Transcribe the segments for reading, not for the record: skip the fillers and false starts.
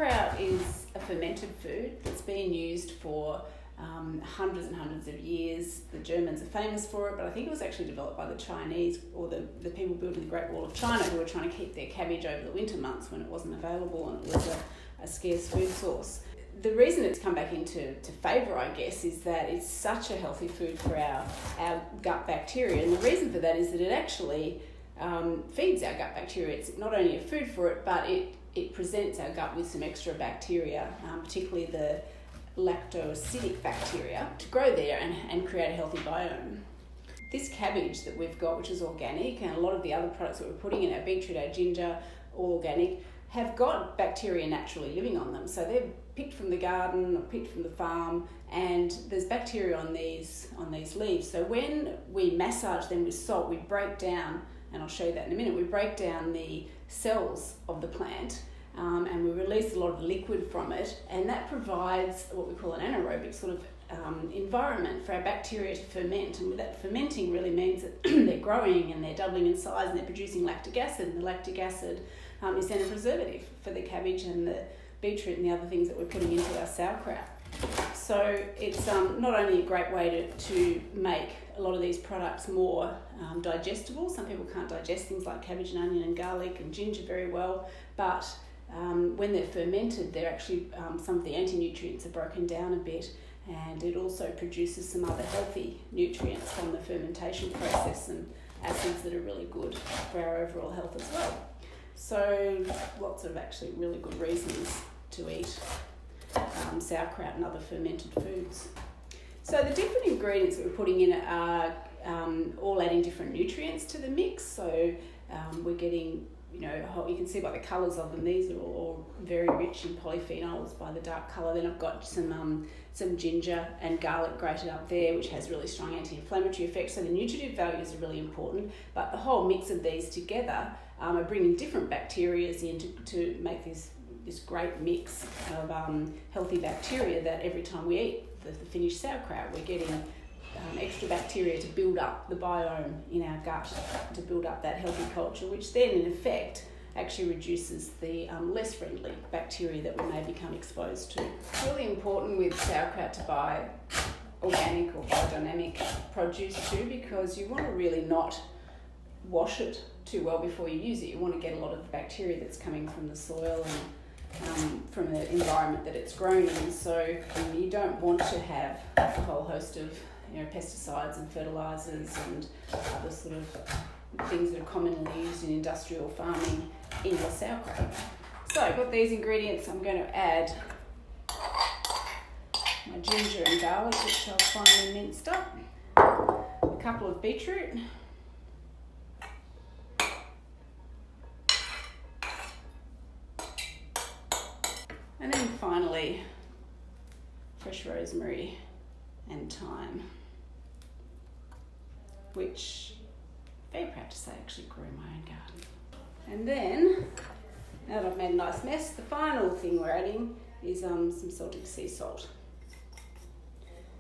Sauerkraut is a fermented food that's been used for hundreds and hundreds of years. The Germans are famous for it, but I think it was actually developed by the Chinese, or the people building the Great Wall of China, who were trying to keep their cabbage over the winter months when it wasn't available and it was a scarce food source. The reason it's come back into favour, I guess, is that it's such a healthy food for our gut bacteria. And the reason for that is that it actually feeds our gut bacteria. It's not only a food for it, but it presents our gut with some extra bacteria, particularly the lactoacidic bacteria, to grow there and create a healthy biome. This cabbage that we've got, which is organic, and a lot of the other products that we're putting in, our beetroot, our ginger, all organic, have got bacteria naturally living on them. So they're picked from the garden or picked from the farm, and there's bacteria on these leaves. So when we massage them with salt, we break down, and I'll show you that in a minute, we break down the cells of the plant, and we release a lot of liquid from it, and that provides what we call an anaerobic sort of environment for our bacteria to ferment. And that fermenting really means that they're growing and they're doubling in size and they're producing lactic acid, and the lactic acid is then a preservative for the cabbage and the beetroot and the other things that we're putting into our sauerkraut. So it's not only a great way to make a lot of these products more digestible. Some people can't digest things like cabbage and onion and garlic and ginger very well, but when they're fermented, they're actually some of the anti-nutrients are broken down a bit, and it also produces some other healthy nutrients from the fermentation process and acids that are really good for our overall health as well. So lots of actually really good reasons to eat sauerkraut and other fermented foods. So the different ingredients that we're putting in are all adding different nutrients to the mix. So we're getting, you can see by the colours of them, these are all very rich in polyphenols by the dark colour. Then I've got some ginger and garlic grated up there, which has really strong anti-inflammatory effects. So the nutritive values are really important, but the whole mix of these together are bringing different bacteria in to make this great mix of healthy bacteria that every time we eat the finished sauerkraut, we're getting extra bacteria to build up the biome in our gut, to build up that healthy culture, which then in effect actually reduces the less friendly bacteria that we may become exposed to. It's really important with sauerkraut to buy organic or biodynamic produce too, because you want to really not wash it too well before you use it. You want to get a lot of the bacteria that's coming from the soil and from the environment that it's grown in. So you don't want to have a whole host of pesticides and fertilizers and other sort of things that are commonly used in industrial farming in your sauerkraut. So I've got these ingredients. I'm going to add my ginger and garlic, which I've finely minced up, a couple of beetroot, and then finally fresh rosemary and thyme, which I'm very proud to say I actually grew in my own garden. And then, now that I've made a nice mess, the final thing we're adding is some salted sea salt.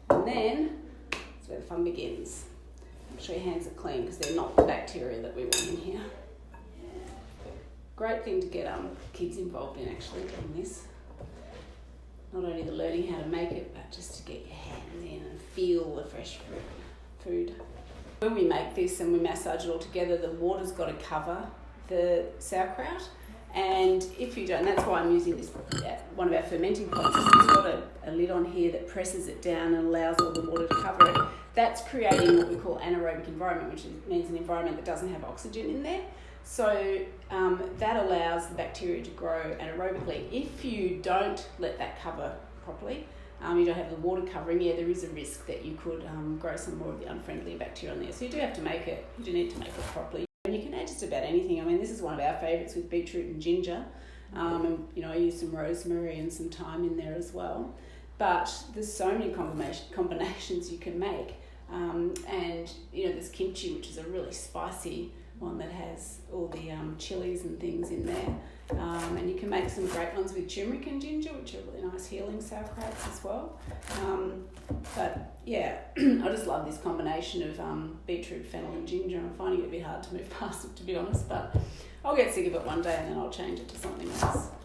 And then, that's where the fun begins. Make sure your hands are clean, because they're not the bacteria that we want in here. Great thing to get kids involved in, actually, doing this. Not only the learning how to make it, but just to get your hands in and feel the fresh food. When we make this and we massage it all together, the water's got to cover the sauerkraut. And if you don't, that's why I'm using this, one of our fermenting pots. It's got a lid on here that presses it down and allows all the water to cover it. That's creating what we call anaerobic environment, which means an environment that doesn't have oxygen in there. So that allows the bacteria to grow anaerobically. If you don't let that cover properly, you don't have the water covering, there is a risk that you could grow some more of the unfriendly bacteria in there. So you do need to make it properly. And you can add just about anything. I mean, this is one of our favourites with beetroot and ginger. And I use some rosemary and some thyme in there as well. But there's so many combinations you can make. And there's kimchi, which is a really spicy one that has all the chilies and things in there. And you can make some great ones with turmeric and ginger, which are really nice healing sauerkrauts as well. But yeah, I just love this combination of beetroot, fennel and ginger. I'm finding it a bit hard to move past it, to be honest, but I'll get sick of it one day and then I'll change it to something else.